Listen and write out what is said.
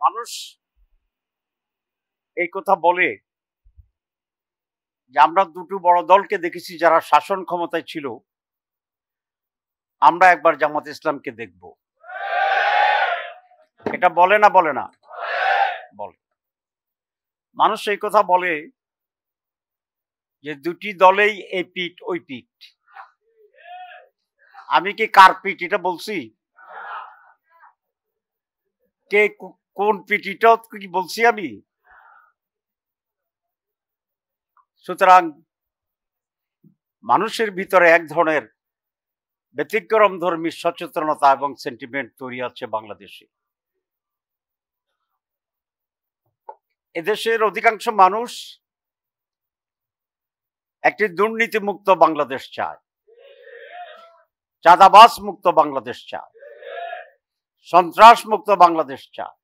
মানুষ এই কথা বলে যে আমরা দুটো বড় দলকে দেখেছি যারা শাসন ক্ষমতায় ছিল, আমরা একবার জামাত ইসলামকে দেখব। এটা বলে না বলে না? বলে। মানুষ এই কথা বলে যে দুটি দলেই এই পিঠ ওই পিঠ। আমি কি কার পিঠ এটা বলছি? কে কোন পিঠিটা কি বলছি আমি? সুতরাং মানুষের ভিতরে এক ধরনের ব্যতিক্রম ধর্মী সচেতনতা এবং সেন্টিমেন্ট তৈরি আছে বাংলাদেশে। এদেশের অধিকাংশ মানুষ একটি দুর্নীতিমুক্ত বাংলাদেশ চায়, চাঁদাবাজ মুক্ত বাংলাদেশ চায়, সন্ত্রাস মুক্ত বাংলাদেশ চায়।